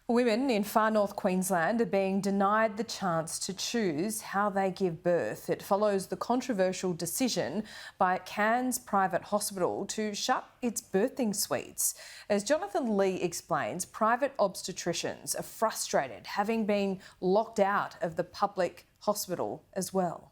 Women in Far North Queensland are being denied the chance to choose how they give birth. It follows the controversial decision by Cairns Private Hospital to shut its birthing suites. As Jonathan Lee explains, private obstetricians are frustrated, having been locked out of the public hospital as well.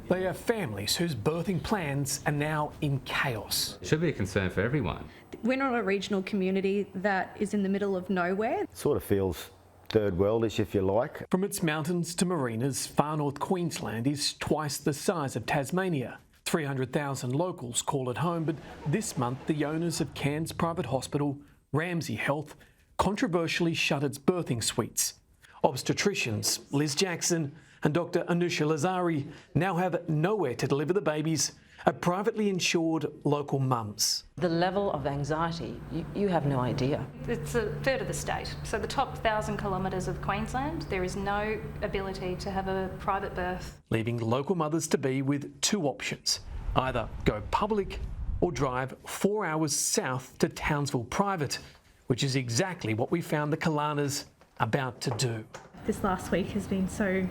They are families whose birthing plans are now in chaos. It should be a concern for everyone. We're not a regional community that is in the middle of nowhere. It sort of feels third worldish, if you like. From its mountains to marinas, Far North Queensland is twice the size of Tasmania. 300,000 locals call it home, but this month the owners of Cairns Private Hospital, Ramsay Health, controversially shut its birthing suites. Obstetricians Liz Jackson and Dr Anusha Lazari now have nowhere to deliver the babies, are privately insured local mums. The level of anxiety, you have no idea. It's a third of the state. So the top 1,000 kilometres of Queensland, there is no ability to have a private birth. Leaving local mothers-to-be with two options: either go public or drive 4 hours south to Townsville Private, which is exactly what we found the Calannas about to do. This last week has been so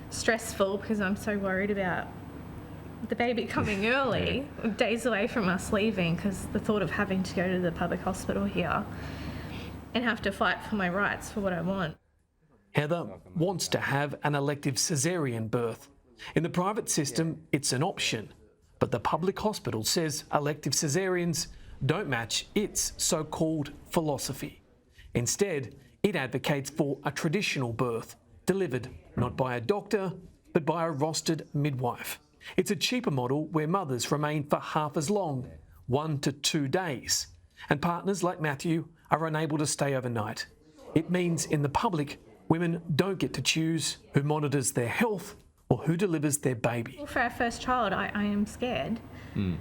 stressful because I'm so worried about the baby coming early, days away from us leaving, because the thought of having to go to the public hospital here and have to fight for my rights for what I want. Heather wants to have an elective caesarean birth. In the private system, it's an option, but the public hospital says elective caesareans don't match its so-called philosophy. Instead, it advocates for a traditional birth, delivered not by a doctor, but by a rostered midwife. It's a cheaper model where mothers remain for half as long, 1 to 2 days, and partners like Matthew are unable to stay overnight. It means in the public, women don't get to choose who monitors their health or who delivers their baby. For our first child, I am scared. And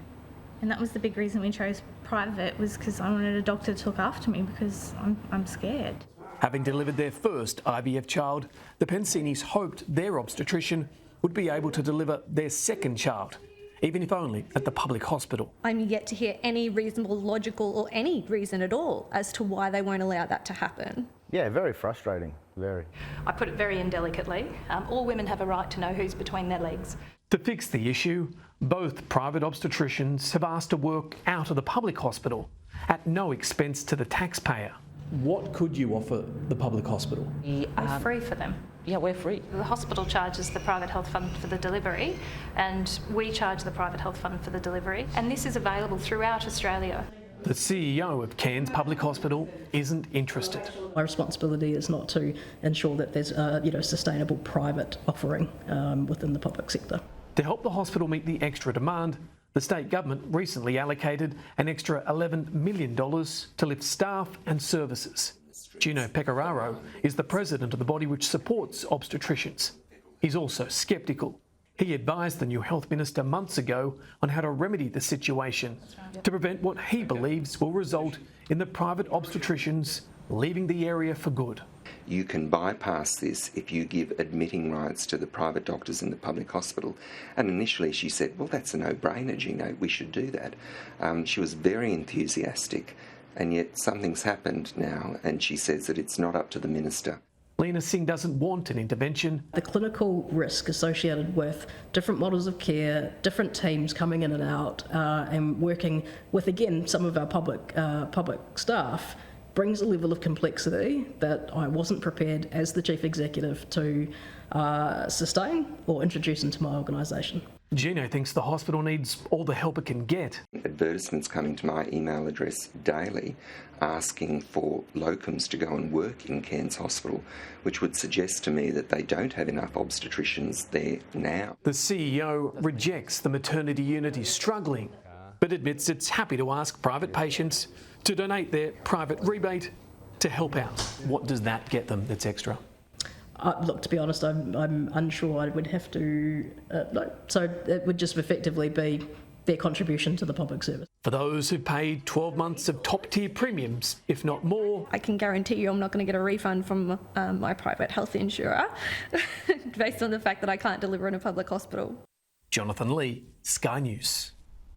that was the big reason we chose private, was because I wanted a doctor to look after me because I'm scared. Having delivered their first IVF child, the Pensinis hoped their obstetrician would be able to deliver their second child, even if only at the public hospital. I'm yet to hear any reasonable, logical or any reason at all as to why they won't allow that to happen. Yeah, very frustrating, very. I put it very indelicately. All women have a right to know who's between their legs. To fix the issue, both private obstetricians have asked to work out of the public hospital at no expense to the taxpayer. What could you offer the public hospital? We're free for them. Yeah, we're free. The hospital charges the private health fund for the delivery, and we charge the private health fund for the delivery. And this is available throughout Australia. The CEO of Cairns Public Hospital isn't interested. My responsibility is not to ensure that there's a sustainable private offering within the public sector. To help the hospital meet the extra demand, the state government recently allocated an extra $11 million to lift staff and services. Gino Pecoraro is the president of the body which supports obstetricians. He's also sceptical. He advised the new health minister months ago on how to remedy the situation to prevent what he believes will result in the private obstetricians leaving the area for good. You can bypass this if you give admitting rights to the private doctors in the public hospital. And initially she said, well, that's a no-brainer, Gino, we should do that. She was very enthusiastic, and yet something's happened now, and she says that it's not up to the minister. Lena Singh doesn't want an intervention. The clinical risk associated with different models of care, different teams coming in and out, and working with, again, some of our public staff brings a level of complexity that I wasn't prepared as the Chief Executive to sustain or introduce into my organisation. Gino thinks the hospital needs all the help it can get. Advertisements coming to my email address daily asking for locums to go and work in Cairns Hospital, which would suggest to me that they don't have enough obstetricians there now. The CEO rejects the maternity unit is struggling, but admits it's happy to ask private patients to donate their private rebate to help out. What does that get them that's extra? Look, to be honest, I'm unsure. I would have to, no. So it would just effectively be their contribution to the public service. For those who paid 12 months of top-tier premiums, if not more. I can guarantee you I'm not going to get a refund from my private health insurer based on the fact that I can't deliver in a public hospital. Jonathan Lee, Sky News.